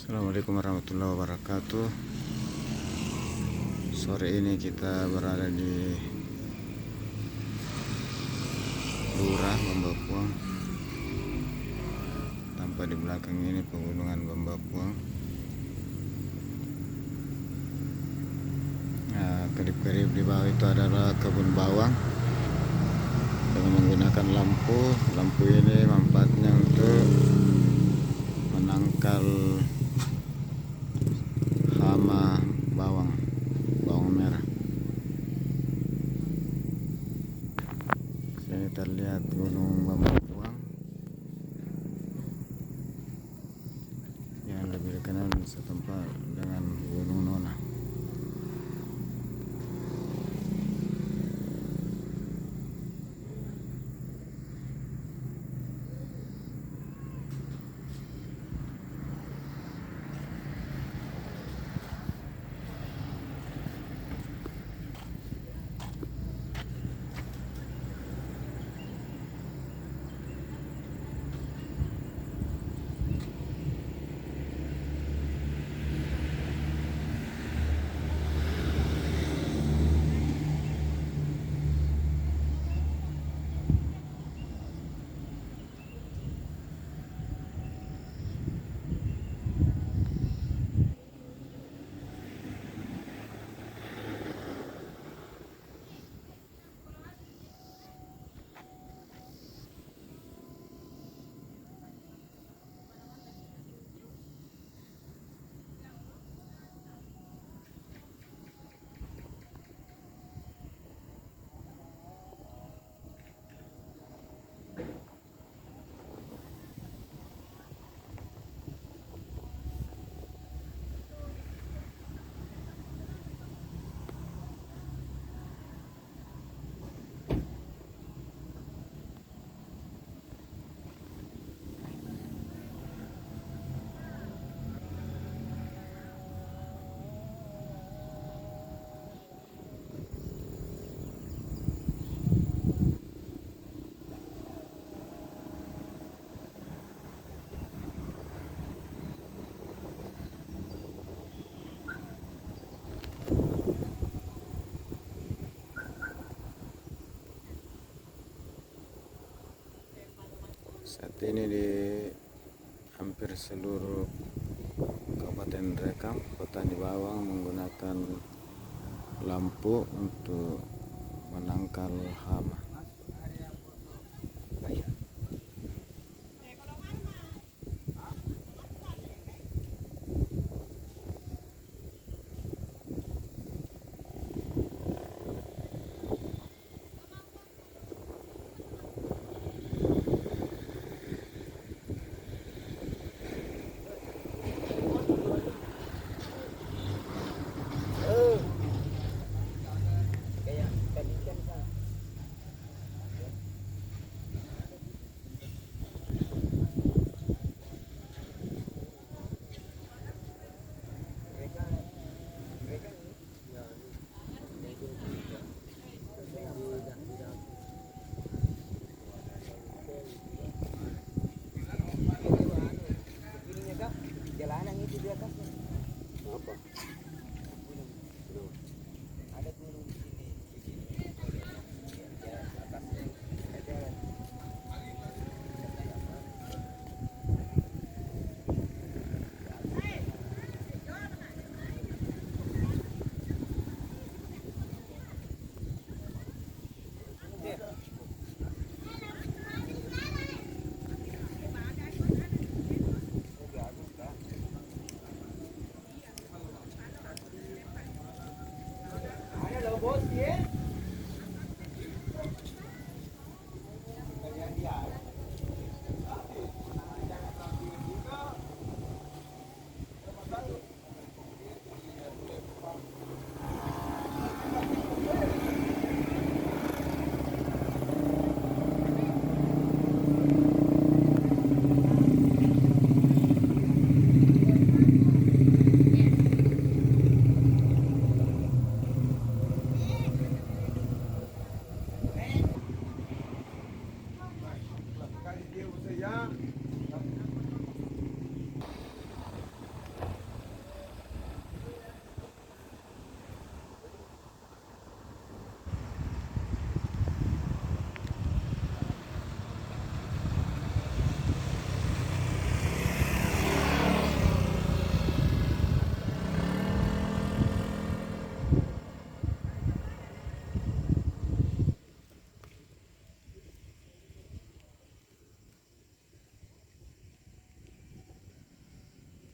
Assalamualaikum warahmatullahi wabarakatuh. Sore ini kita berada di Lurah Bambapuang. Tampak di belakang ini pegunungan Bambapuang. Nah, kedip-kedip di bawah itu adalah kebun bawang dengan menggunakan lampu. Lampu ini manfaatnya untuk menangkal hama bawang merah. Sini terlihat gunung Bambapuang yang lebih dikenal setempat dengan Gunung Nona. Saat ini di hampir seluruh Kabupaten Rekam, petani bawang menggunakan lampu untuk menangkal hama. Jalanan itu di atasnya. Apa? Ada gunung di sini. Ya, atasnya ada jalan. Ada loh bos ya. Dia usia